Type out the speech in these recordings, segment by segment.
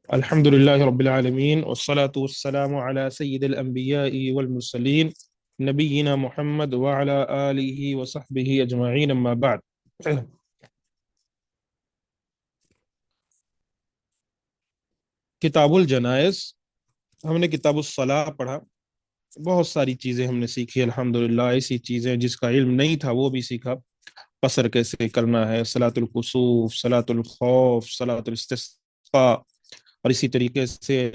الحمد لله رب العالمين والصلاة والسلام على سيد الأنبياء والمرسلين نبينا محمد وعلى آله وصحبه أجمعين أما بعد. کتاب الجنائز، ہم نے کتاب الصلاح پڑھا. بہت ساری چیزیں ہم نے سیکھی الحمدللہ. ایسی چیزیں جس کا علم نہیں تھا وہ بھی سیکھا. قصر کیسے کرنا ہے، صلاۃ الکسوف، صلاۃ الخوف، صلاۃ الاستسقاء، اور اسی طریقے سے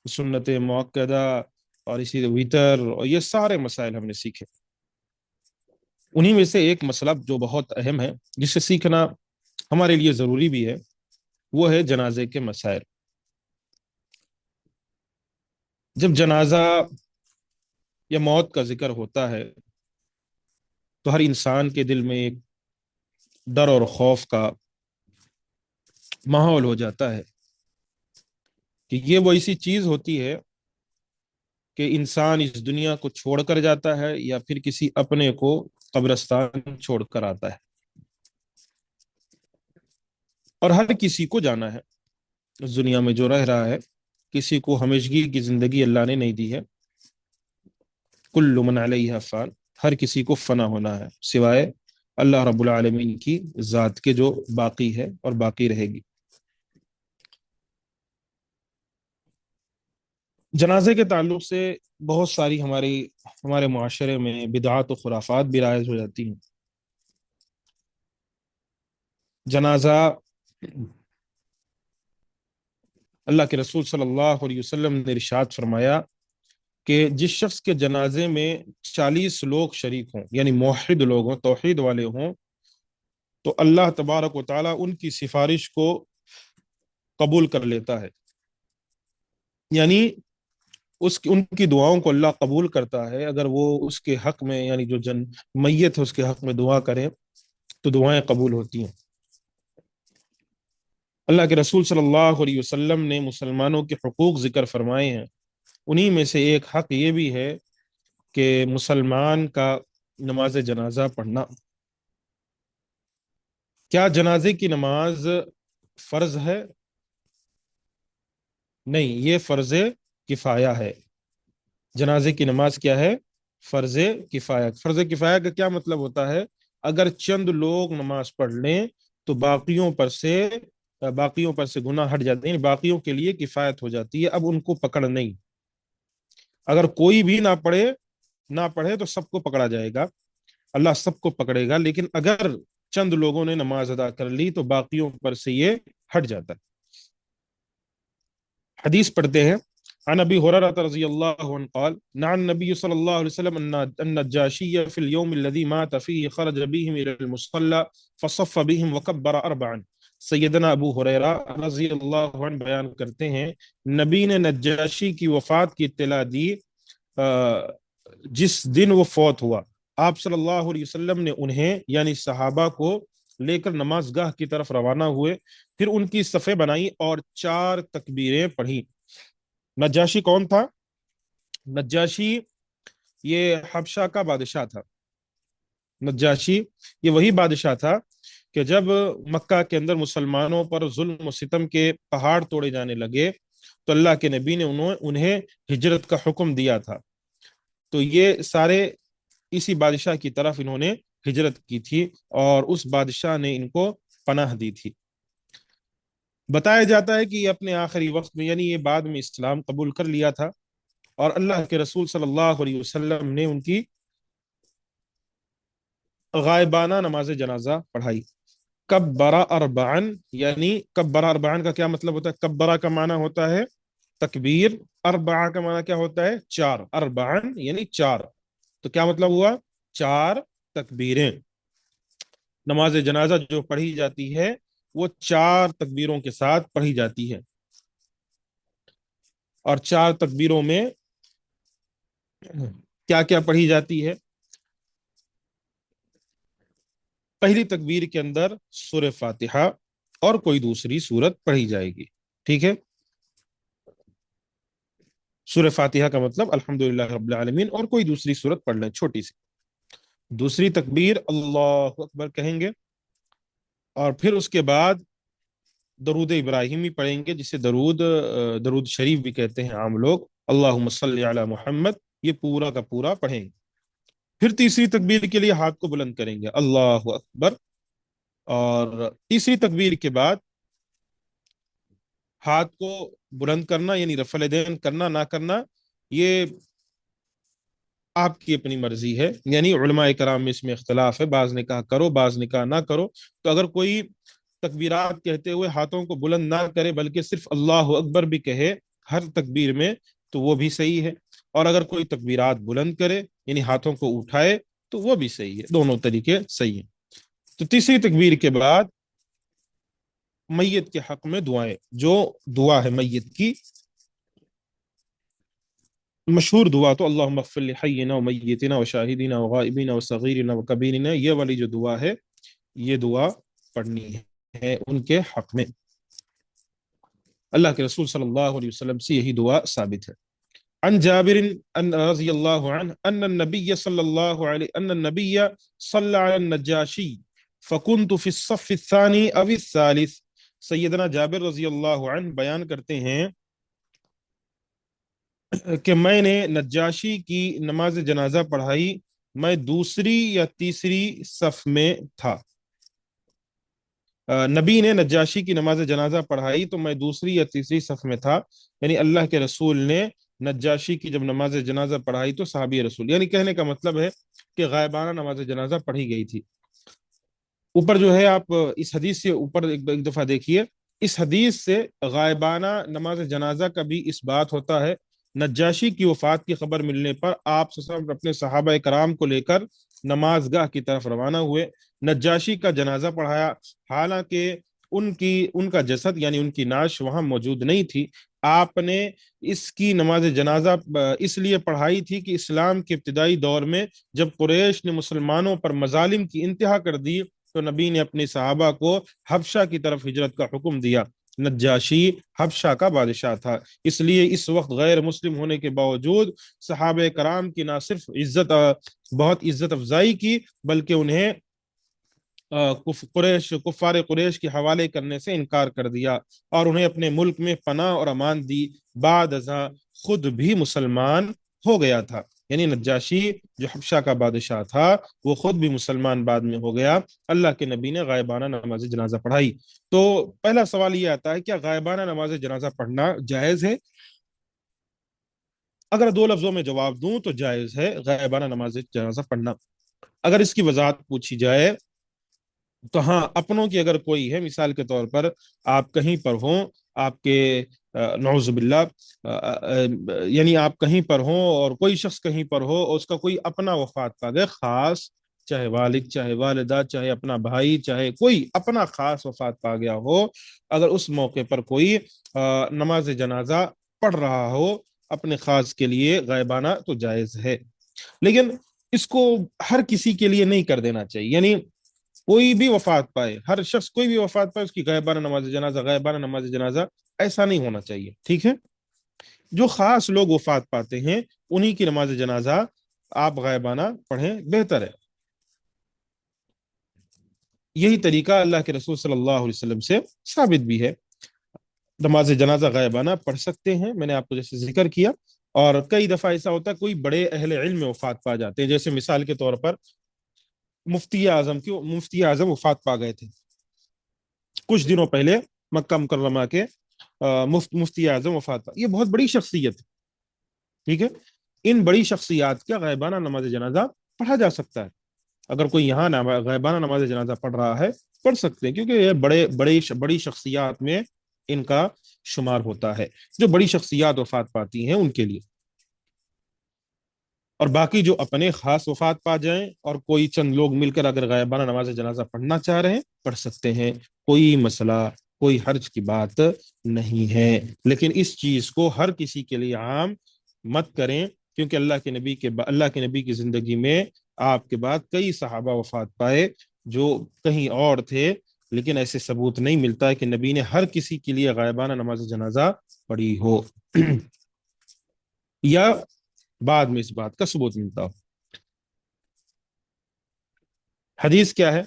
سنت موقدہ، اور اسی ویتر، اور یہ سارے مسائل ہم نے سیکھے. انہی میں سے ایک مسئلہ جو بہت اہم ہے، جسے سیکھنا ہمارے لیے ضروری بھی ہے، وہ ہے جنازے کے مسائل. جب جنازہ یا موت کا ذکر ہوتا ہے تو ہر انسان کے دل میں ایک ڈر اور خوف کا ماحول ہو جاتا ہے کہ یہ وہ ایسی چیز ہوتی ہے کہ انسان اس دنیا کو چھوڑ کر جاتا ہے یا پھر کسی اپنے کو قبرستان چھوڑ کر آتا ہے. اور ہر کسی کو جانا ہے اس دنیا میں جو رہ رہا ہے. کسی کو ہمیشگی کی زندگی اللہ نے نہیں دی ہے. کل من علیہا فان، ہر کسی کو فنا ہونا ہے سوائے اللہ رب العالمین کی ذات کے، جو باقی ہے اور باقی رہے گی. جنازے کے تعلق سے بہت ساری ہمارے معاشرے میں بدعات و خرافات بھی رائج ہو جاتی ہیں. جنازہ، اللہ کے رسول صلی اللہ علیہ وسلم نے ارشاد فرمایا کہ جس شخص کے جنازے میں 40 لوگ شریک ہوں، یعنی موحد لوگ ہوں، توحید والے ہوں، تو اللہ تبارک و تعالیٰ ان کی سفارش کو قبول کر لیتا ہے. یعنی ان کی دعاؤں کو اللہ قبول کرتا ہے. اگر وہ اس کے حق میں، یعنی جو میت ہے اس کے حق میں دعا کریں تو دعائیں قبول ہوتی ہیں. اللہ کے رسول صلی اللہ علیہ وسلم نے مسلمانوں کے حقوق ذکر فرمائے ہیں. انہی میں سے ایک حق یہ بھی ہے کہ مسلمان کا نماز جنازہ پڑھنا. کیا جنازے کی نماز فرض ہے؟ نہیں، یہ فرض کفایہ ہے. جنازے کی نماز کیا ہے؟ فرض کفایہ. فرض کفایہ کا کیا مطلب ہوتا ہے؟ اگر چند لوگ نماز پڑھ لیں تو باقیوں پر سے گناہ ہٹ جاتے ہیں، باقیوں کے لیے کفایت ہو جاتی ہے. اب ان کو پکڑ نہیں. اگر کوئی بھی نہ پڑھے تو سب کو پکڑا جائے گا، اللہ سب کو پکڑے گا. لیکن اگر چند لوگوں نے نماز ادا کر لی تو باقیوں پر سے یہ ہٹ جاتا ہے. حدیث پڑھتے ہیں. عن ابي هريره رضي الله عنه قال نعى النبي صلى الله عليه وسلم ان النجاشي في اليوم الذي مات فيه خرج بهم الى المصلى فصف بهم وكبر اربعا. سیدنا ابو ہریرہ رضی اللہ عنہ بیان کرتے ہیں، نبی نے نجاشی کی وفات کی اطلاع دی جس دن وہ فوت ہوا. آپ صلی اللہ علیہ وسلم نے انہیں یعنی صحابہ کو لے کر نماز گاہ کی طرف روانہ ہوئے. پھر ان کی صفیں بنائی اور 4 تکبیریں پڑھی. نجاشی کون تھا؟ نجاشی یہ حبشہ کا بادشاہ تھا. نجاشی یہ وہی بادشاہ تھا کہ جب مکہ کے اندر مسلمانوں پر ظلم و ستم کے پہاڑ توڑے جانے لگے تو اللہ کے نبی نے انہیں ہجرت کا حکم دیا تھا. تو یہ سارے اسی بادشاہ کی طرف انہوں نے ہجرت کی تھی اور اس بادشاہ نے ان کو پناہ دی تھی. بتایا جاتا ہے کہ یہ اپنے آخری وقت میں، یعنی یہ بعد میں اسلام قبول کر لیا تھا، اور اللہ کے رسول صلی اللہ علیہ وسلم نے ان کی غائبانہ نماز جنازہ پڑھائی. کبرا اربعن، یعنی کبرا اربعن کا کیا مطلب ہوتا ہے؟ کبرا کا معنی ہوتا ہے تکبیر، اربعہ کا معنی کیا ہوتا ہے؟ 4. اربعن یعنی 4. تو کیا مطلب ہوا؟ 4 تکبیریں. نماز جنازہ جو پڑھی جاتی ہے وہ 4 تکبیروں کے ساتھ پڑھی جاتی ہے. اور 4 تکبیروں میں کیا کیا پڑھی جاتی ہے؟ پہلی تکبیر کے اندر سورہ فاتحہ اور کوئی دوسری سورت پڑھی جائے گی. ٹھیک ہے، سورہ فاتحہ کا مطلب الحمدللہ رب العالمین، اور کوئی دوسری سورت پڑھ لیں چھوٹی سی. دوسری تکبیر اللہ اکبر کہیں گے، اور پھر اس کے بعد درود ابراہیمی پڑھیں گے، جسے درود شریف بھی کہتے ہیں عام لوگ، اللہم صلی علی محمد، یہ پورا کا پورا پڑھیں گے۔ پھر تیسری تکبیر کے لیے ہاتھ کو بلند کریں گے، اللہ اکبر، اور تیسری تکبیر کے بعد ہاتھ کو بلند کرنا یعنی رفع الیدین کرنا نہ کرنا، یہ آپ کی اپنی مرضی ہے، یعنی علماء کرام میں اس میں اختلاف ہے، بعض نے کہا کرو، بعض نے کہا نہ کرو۔ تو اگر کوئی تکبیرات کہتے ہوئے ہاتھوں کو بلند نہ کرے بلکہ صرف اللہ اکبر بھی کہے ہر تکبیر میں تو وہ بھی صحیح ہے، اور اگر کوئی تکبیرات بلند کرے یعنی ہاتھوں کو اٹھائے تو وہ بھی صحیح ہے، دونوں طریقے صحیح ہیں۔ تو تیسری تکبیر کے بعد میت کے حق میں دعائیں، جو دعا ہے میت کی مشہور دعا، تو اللہم اغفر لحینا ومیتنا وشاہدنا وغائبنا وصغیرنا وکبیرنا، یہ والی جو دعا ہے یہ دعا پڑھنی ہے ان کے حق میں۔ اللہ کے رسول صلی اللہ علیہ وسلم سے یہی دعا ثابت ہے۔ عن جابر ان رضی اللہ عنہ ان النبی صلی اللہ علیہ ان النبی صلی علی النجاشی فکنت فی الصف الثانی او الثالث، سیدنا جابر رضی اللہ عنہ بیان کرتے ہیں کہ میں نے نجاشی کی نماز جنازہ پڑھائی، میں دوسری یا تیسری صف میں تھا۔ نبی نے نجاشی کی نماز جنازہ پڑھائی تو میں دوسری یا تیسری صف میں تھا، یعنی اللہ کے رسول نے نجاشی کی جب نماز جنازہ پڑھائی تو صحابی رسول، یعنی کہنے کا مطلب ہے کہ غائبانہ نماز جنازہ پڑھی گئی تھی۔ اوپر جو ہے آپ اس حدیث سے اوپر ایک دفعہ دیکھیے، اس حدیث سے غائبانہ نماز جنازہ کا بھی اس بات ہوتا ہے۔ نجاشی کی وفات کی خبر ملنے پر آپ صلی اللہ علیہ وسلم اپنے صحابہ کرام کو لے کر نماز گاہ کی طرف روانہ ہوئے، نجاشی کا جنازہ پڑھایا، حالانکہ ان کا جسد یعنی ان کی نعش وہاں موجود نہیں تھی۔ آپ نے اس کی نماز جنازہ اس لیے پڑھائی تھی کہ اسلام کے ابتدائی دور میں جب قریش نے مسلمانوں پر مظالم کی انتہا کر دی تو نبی نے اپنے صحابہ کو حبشہ کی طرف ہجرت کا حکم دیا۔ نجاشی حبشہ کا بادشاہ تھا، اس لیے اس وقت غیر مسلم ہونے کے باوجود صحابہ کرام کی نہ صرف بہت عزت افزائی کی بلکہ انہیں کفار قریش کے حوالے کرنے سے انکار کر دیا اور انہیں اپنے ملک میں پناہ اور امان دی، بعد ازاں خود بھی مسلمان ہو گیا تھا، یعنی نجاشی جو حبشہ کا بادشاہ تھا وہ خود بھی مسلمان بعد میں ہو گیا۔ اللہ کے نبی نے غائبانہ نماز جنازہ پڑھائی۔ تو پہلا سوال یہ آتا ہے کیا غائبانہ نماز جنازہ پڑھنا جائز ہے؟ اگر دو لفظوں میں جواب دوں تو جائز ہے غائبانہ نماز جنازہ پڑھنا۔ اگر اس کی وضاحت پوچھی جائے تو ہاں، اپنوں کی اگر کوئی ہے، مثال کے طور پر آپ کہیں پر ہوں، آپ کے نعوذ باللہ یعنی آپ کہیں پر ہوں اور کوئی شخص کہیں پر ہو اور اس کا کوئی اپنا وفات پا گئے، خاص، چاہے والد چاہے والدہ چاہے اپنا بھائی چاہے کوئی اپنا خاص وفات پا گیا ہو، اگر اس موقع پر کوئی نماز جنازہ پڑھ رہا ہو اپنے خاص کے لیے غائبانہ تو جائز ہے، لیکن اس کو ہر کسی کے لیے نہیں کر دینا چاہیے، یعنی کوئی بھی وفات پائے، ہر شخص کوئی بھی وفات پائے اس کی غائبانہ نماز جنازہ ایسا نہیں ہونا چاہیے، ٹھیک ہے؟ جو خاص لوگ وفات پاتے ہیں انہی کی نماز جنازہ آپ غائبانہ پڑھیں، بہتر ہے۔ یہی طریقہ اللہ کے رسول صلی اللہ علیہ وسلم سے ثابت بھی ہے، نماز جنازہ غائبانہ پڑھ سکتے ہیں، میں نے آپ کو جیسے ذکر کیا، اور کئی دفعہ ایسا ہوتا ہے کوئی بڑے اہل علم میں وفات پا جاتے ہیں، جیسے مثال کے طور پر مفتی اعظم وفات پا گئے تھے کچھ دنوں پہلے، مکہ مکرمہ کے مفتی اعظم وفات پا، یہ بہت بڑی شخصیت ہے، ٹھیک ہے؟ ان بڑی شخصیات کا غائبانہ نماز جنازہ پڑھا جا سکتا ہے، اگر کوئی یہاں غائبانہ نماز جنازہ پڑھ رہا ہے پڑھ سکتے ہیں، کیونکہ یہ بڑی شخصیات میں ان کا شمار ہوتا ہے، جو بڑی شخصیات وفات پاتی ہیں ان کے لیے، اور باقی جو اپنے خاص وفات پا جائیں اور کوئی چند لوگ مل کر اگر غائبانہ نماز جنازہ پڑھنا چاہ رہے ہیں پڑھ سکتے ہیں، کوئی مسئلہ کوئی حرج کی بات نہیں ہے، لیکن اس چیز کو ہر کسی کے لیے عام مت کریں، کیونکہ اللہ کے نبی کی زندگی میں آپ کے بعد کئی صحابہ وفات پائے جو کہیں اور تھے، لیکن ایسے ثبوت نہیں ملتا ہے کہ نبی نے ہر کسی کے لیے غائبانہ نماز جنازہ پڑھی ہو یا بعد میں اس بات کا ثبوت ملتا ہو۔ حدیث کیا ہے؟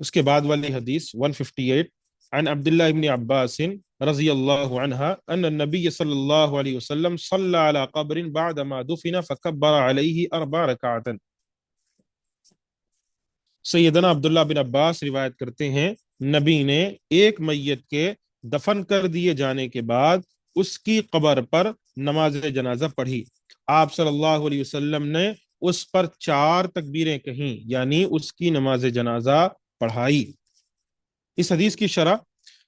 اس کے بعد والی حدیث 158 عن عبد الله بن عباس رضي الله عنها أن النبي صلى الله عليه وسلم صلى على قبر بعدما دفن فكبر عليه 4 ركعات. سیدنا عبداللہ بن عباس روایت کرتے ہیں نبی نے ایک میت کے دفن کر دیے جانے کے بعد اس کی قبر پر نماز جنازہ پڑھی. آپ صلی اللہ علیہ وسلم نے اس پر 4 تکبیریں کہیں، یعنی اس کی نماز جنازہ پڑھائی. اس حدیث کی شرح،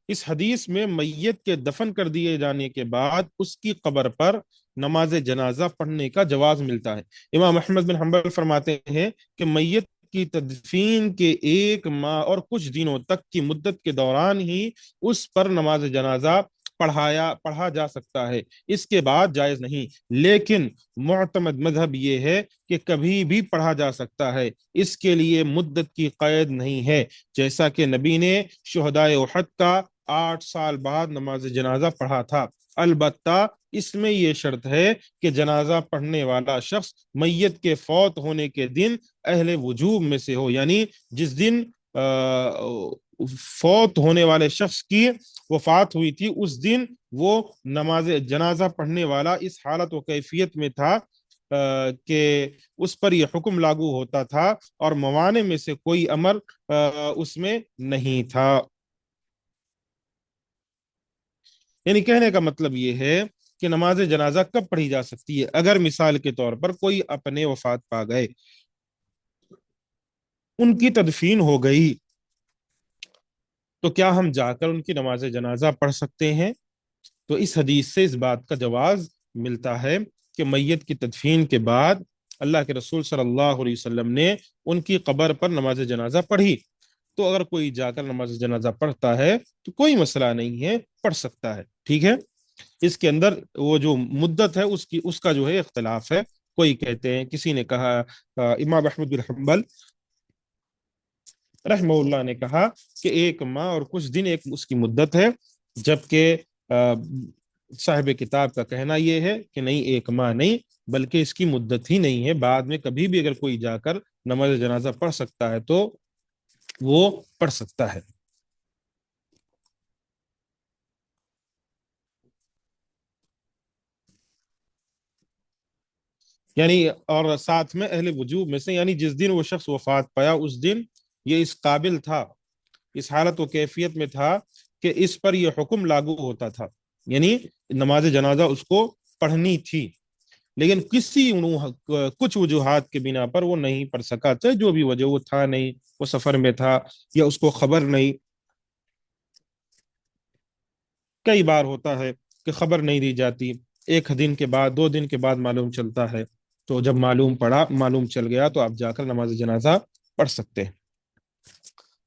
اس حدیث میں میت کے دفن کر دیے جانے کے بعد اس کی قبر پر نماز جنازہ پڑھنے کا جواز ملتا ہے. امام احمد بن حنبل فرماتے ہیں کہ میت کی تدفین کے 1 ماہ اور کچھ دنوں تک کی مدت کے دوران ہی اس پر نماز جنازہ پڑھا جا سکتا ہے، اس کے بعد جائز نہیں. لیکن معتمد مذہب یہ ہے کہ کبھی بھی پڑھا جا سکتا ہے، اس کے لیے مدت کی قید نہیں ہے، جیسا کہ نبی نے شہدائے احد کا 8 سال بعد نماز جنازہ پڑھا تھا. البتہ اس میں یہ شرط ہے کہ جنازہ پڑھنے والا شخص میت کے فوت ہونے کے دن اہل وجوب میں سے ہو، یعنی جس دن فوت ہونے والے شخص کی وفات ہوئی تھی اس دن وہ نماز جنازہ پڑھنے والا اس حالت و کیفیت میں تھا کہ اس پر یہ حکم لاگو ہوتا تھا اور موانع میں سے کوئی امر اس میں نہیں تھا. یعنی کہنے کا مطلب یہ ہے کہ نماز جنازہ کب پڑھی جا سکتی ہے؟ اگر مثال کے طور پر کوئی اپنے وفات پا گئے، ان کی تدفین ہو گئی، تو کیا ہم جا کر ان کی نماز جنازہ پڑھ سکتے ہیں؟ تو اس حدیث سے اس بات کا جواز ملتا ہے کہ میت کی تدفین کے بعد اللہ کے رسول صلی اللہ علیہ وسلم نے ان کی قبر پر نماز جنازہ پڑھی. تو اگر کوئی جا کر نماز جنازہ پڑھتا ہے تو کوئی مسئلہ نہیں ہے، پڑھ سکتا ہے. ٹھیک ہے، اس کے اندر وہ جو مدت ہے اس کا جو ہے اختلاف ہے. کوئی کہتے ہیں، کسی نے کہا، امام احمد بن حنبل رحمہ اللہ نے کہا کہ 1 ماہ اور کچھ دن ایک اس کی مدت ہے، جبکہ صاحب کتاب کا کہنا یہ ہے کہ نہیں، 1 ماہ نہیں بلکہ اس کی مدت ہی نہیں ہے، بعد میں کبھی بھی اگر کوئی جا کر نماز جنازہ پڑھ سکتا ہے تو وہ پڑھ سکتا ہے. یعنی اور ساتھ میں اہل وجوب میں سے، یعنی جس دن وہ شخص وفات پایا اس دن یہ اس قابل تھا، اس حالت و کیفیت میں تھا کہ اس پر یہ حکم لاگو ہوتا تھا، یعنی نماز جنازہ اس کو پڑھنی تھی، لیکن کچھ وجوہات کے بنا پر وہ نہیں پڑھ سکا، چاہے جو بھی وجہ، وہ تھا نہیں، وہ سفر میں تھا، یا اس کو خبر نہیں. کئی بار ہوتا ہے کہ خبر نہیں دی جاتی، 1 دن کے بعد 2 دن کے بعد معلوم چلتا ہے، تو جب معلوم چل گیا تو آپ جا کر نماز جنازہ پڑھ سکتے ہیں.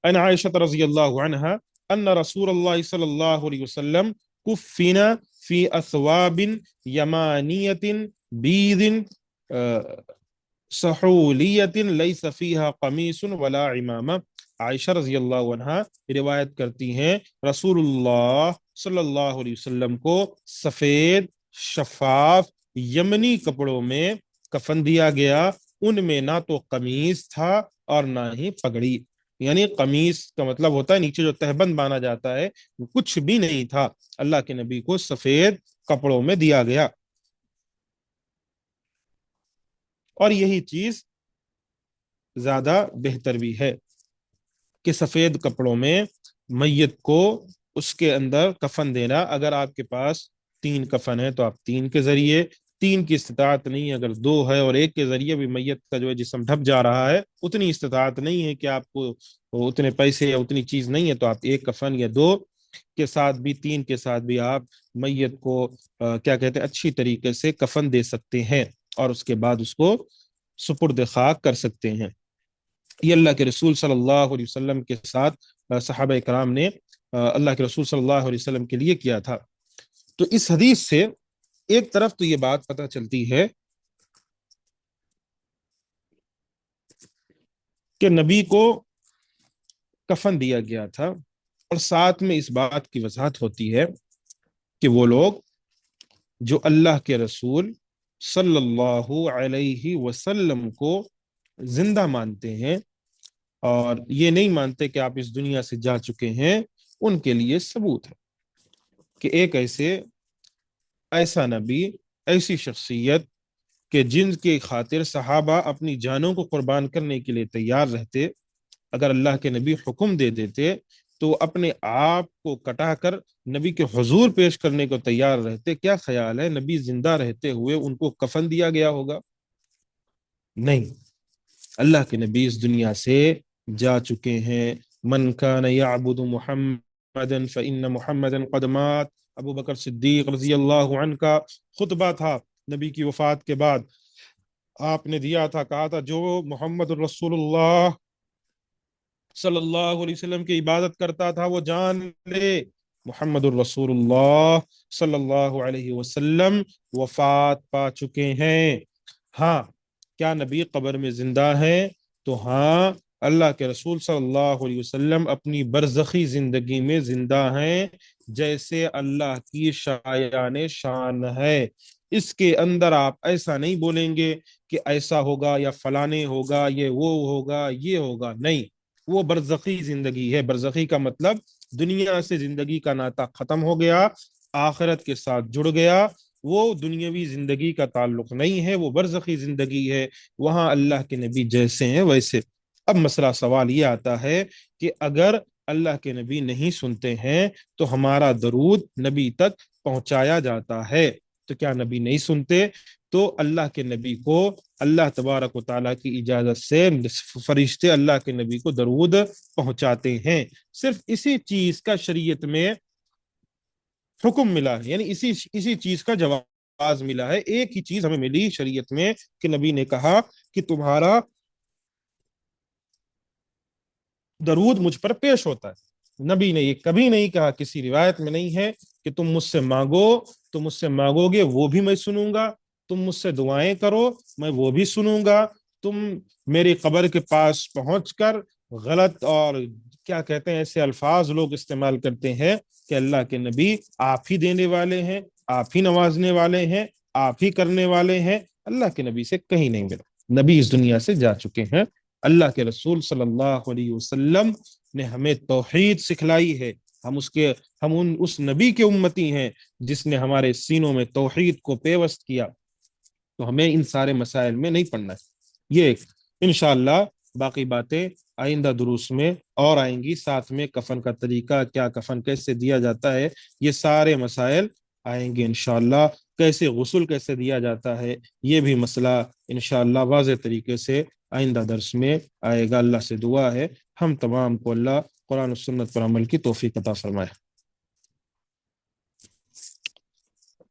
ان عائشہ رضی اللہ عنہا ان رسول اللہ صلی اللہ علیہ وسلم کفن فی اثواب یمانیت بیض سحولیت لیس فیہا قمیص ولا عمامہ. عائشہ رضی اللہ عنہا روایت کرتی ہیں رسول اللہ صلی اللہ علیہ وسلم کو سفید شفاف یمنی کپڑوں میں کفن دیا گیا، ان میں نہ تو قمیص تھا اور نہ ہی پگڑی. یعنی قمیص کا مطلب ہوتا ہے نیچے جو تہبند بانا جاتا ہے، کچھ بھی نہیں تھا، اللہ کے نبی کو سفید کپڑوں میں دیا گیا. اور یہی چیز زیادہ بہتر بھی ہے کہ سفید کپڑوں میں میت کو اس کے اندر کفن دینا. اگر آپ کے پاس 3 کفن ہے تو آپ 3 کے ذریعے، 3 کی استطاعت نہیں، اگر 2 ہے اور 1 کے ذریعے بھی میت کا جو ہے جسم ڈھپ جا رہا ہے، اتنی استطاعت نہیں ہے کہ آپ کو اتنے پیسے یا اتنی چیز نہیں ہے، تو آپ 1 کفن یا 2 کے ساتھ بھی، 3 کے ساتھ بھی آپ میت کو کیا کہتے ہیں، اچھی طریقے سے کفن دے سکتے ہیں اور اس کے بعد اس کو سپرد خاک کر سکتے ہیں. یہ اللہ کے رسول صلی اللہ علیہ وسلم کے ساتھ صحابہ کرام نے اللہ کے رسول صلی اللہ علیہ وسلم کے لیے کیا تھا. تو اس حدیث سے ایک طرف تو یہ بات پتہ چلتی ہے کہ نبی کو کفن دیا گیا تھا، اور ساتھ میں اس بات کی وضاحت ہوتی ہے کہ وہ لوگ جو اللہ کے رسول صلی اللہ علیہ وسلم کو زندہ مانتے ہیں اور یہ نہیں مانتے کہ آپ اس دنیا سے جا چکے ہیں، ان کے لیے ثبوت ہے کہ ایک ایسا نبی، ایسی شخصیت کہ جن کی خاطر صحابہ اپنی جانوں کو قربان کرنے کے لیے تیار رہتے، اگر اللہ کے نبی حکم دے دیتے تو اپنے آپ کو کٹا کر نبی کے حضور پیش کرنے کو تیار رہتے۔ کیا خیال ہے نبی زندہ رہتے ہوئے ان کو کفن دیا گیا ہوگا؟ نہیں، اللہ کے نبی اس دنیا سے جا چکے ہیں۔ من کان یعبد محمدا فإن محمدا قد مات، ابو بکر صدیق رضی اللہ عنہ کا خطبہ تھا نبی کی وفات کے بعد، آپ نے دیا تھا، کہا تھا جو محمد الرسول اللہ صلی اللہ علیہ وسلم کی عبادت کرتا تھا وہ جان لے محمد الرسول اللہ صلی اللہ علیہ وسلم وفات پا چکے ہیں۔ ہاں، کیا نبی قبر میں زندہ ہے؟ تو ہاں، اللہ کے رسول صلی اللہ علیہ وسلم اپنی برزخی زندگی میں زندہ ہیں، جیسے اللہ کی شایان شان ہے۔ اس کے اندر آپ ایسا نہیں بولیں گے کہ ایسا ہوگا یا فلانے ہوگا، یہ وہ ہوگا یہ ہوگا، نہیں، وہ برزخی زندگی ہے۔ برزخی کا مطلب دنیا سے زندگی کا ناطہ ختم ہو گیا، آخرت کے ساتھ جڑ گیا، وہ دنیاوی زندگی کا تعلق نہیں ہے، وہ برزخی زندگی ہے، وہاں اللہ کے نبی جیسے ہیں ویسے۔ اب مسئلہ سوال یہ آتا ہے کہ اگر اللہ کے نبی نہیں سنتے ہیں تو ہمارا درود نبی تک پہنچایا جاتا ہے، تو کیا نبی نہیں سنتے؟ تو اللہ کے نبی کو اللہ تبارک و تعالیٰ کی اجازت سے فرشتے اللہ کے نبی کو درود پہنچاتے ہیں۔ صرف اسی چیز کا شریعت میں حکم ملا ہے، یعنی اسی چیز کا جواز ملا ہے۔ ایک ہی چیز ہمیں ملی شریعت میں کہ نبی نے کہا کہ تمہارا درود مجھ پر پیش ہوتا ہے۔ نبی نے یہ کبھی نہیں کہا، کسی روایت میں نہیں ہے کہ تم مجھ سے مانگو، تم مجھ سے مانگو گے وہ بھی میں سنوں گا، تم مجھ سے دعائیں کرو میں وہ بھی سنوں گا، تم میری قبر کے پاس پہنچ کر غلط اور کیا کہتے ہیں ایسے الفاظ لوگ استعمال کرتے ہیں کہ اللہ کے نبی آپ ہی دینے والے ہیں، آپ ہی نوازنے والے ہیں، آپ ہی کرنے والے ہیں، اللہ کے نبی سے کہیں نہیں ملا۔ نبی اس دنیا سے جا چکے ہیں۔ اللہ کے رسول صلی اللہ علیہ وسلم نے ہمیں توحید سکھلائی ہے، ہم اس نبی کے امتی ہیں جس نے ہمارے سینوں میں توحید کو پیوست کیا، تو ہمیں ان سارے مسائل میں نہیں پڑنا ہے۔ یہ انشاءاللہ باقی باتیں آئندہ دروس میں اور آئیں گی، ساتھ میں کفن کا طریقہ کیا، کفن کیسے دیا جاتا ہے، یہ سارے مسائل آئیں گے انشاءاللہ۔ کیسے غسل کیسے دیا جاتا ہے، یہ بھی مسئلہ انشاءاللہ واضح طریقے سے آئندہ درس میں آئے گا۔ اللہ سے دعا ہے ہم تمام کو اللہ قرآن و سنت پر عمل کی توفیق عطا فرمائے۔